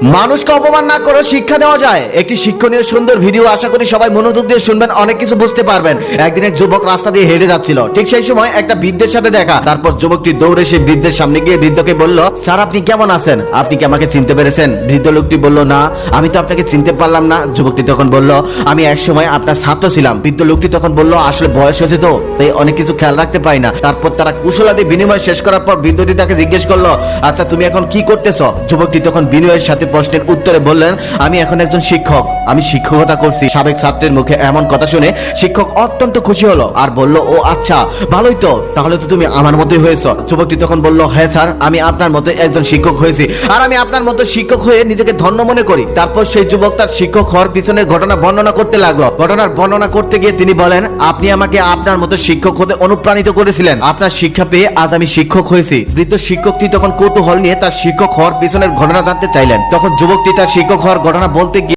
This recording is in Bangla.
মানুষকে অপমান না করে শিক্ষা দেওয়া যায়। একটি শিক্ষণীয় সুন্দর ভিডিও, আশা করি সবাই মনোযোগ দিয়ে শুনবেন, অনেক কিছু বুঝতে পারবেন। একদিন এক যুবক রাস্তা দিয়ে হেঁটে যাচ্ছিল, ঠিক সেই সময় একটা বৃদ্ধের সাথে দেখা। তারপর যুবকটি দৌড়ে সেই বৃদ্ধের সামনে গিয়ে বৃদ্ধকে বলল, স্যার আপনি কেমন আছেন? আপনি কি আমাকে চিনতে পেরেছেন? বৃদ্ধ লোকটি বলল, না আমি তো আপনাকে চিনতে পারলাম না। যুবকটি তখন বলল, আমি এক সময় আপনার ছাত্র ছিলাম। বৃদ্ধ লোকটি তখন বলল, আসলে বয়স হয়েছে তো তাই অনেক কিছু খেয়াল রাখতে পারি না। তারপর তারা কুশলাদি বিনিময় শেষ করার পর বৃদ্ধটি তাকে জিজ্ঞেস করলো, আচ্ছা তুমি এখন কি করতেছ? যুবকটি তখন বিনয়ের সাথে প্রশ্নের উত্তরে বললেন, আমি এখন একজন শিক্ষক, আমি শিক্ষকতা করছি। সাবেক ছাত্রের মুখে এমন কথা শুনে শিক্ষক অত্যন্ত খুশি হলো আর বলল, ও আচ্ছা ভালোই তো, তাহলে তো তুমি আমার মতোই হয়েছো। যুবকটি তখন বলল, হ্যাঁ স্যার, আমি আপনার মতো একজন শিক্ষক হয়েছি আর আমি আপনার মতো শিক্ষক হয়ে নিজেকে ধন্য মনে করি। তারপর সেই যুবক তার শিক্ষক হওয়ার পিছনের ঘটনা বর্ণনা করতে লাগলো। ঘটনার বর্ণনা করতে গিয়ে তিনি বলেন, আপনি আমাকে আপনার মতো শিক্ষক হতে অনুপ্রাণিত করেছিলেন, আপনার শিক্ষা পেয়ে আজ আমি শিক্ষক হয়েছি। বৃদ্ধ শিক্ষকটি তখন কৌতূহল নিয়ে তার শিক্ষক হওয়ার পিছনের ঘটনা জানতে চাইলেন। তখন যুবকটি তার শিক্ষক হওয়ার ঘটনা বলতে গিয়ে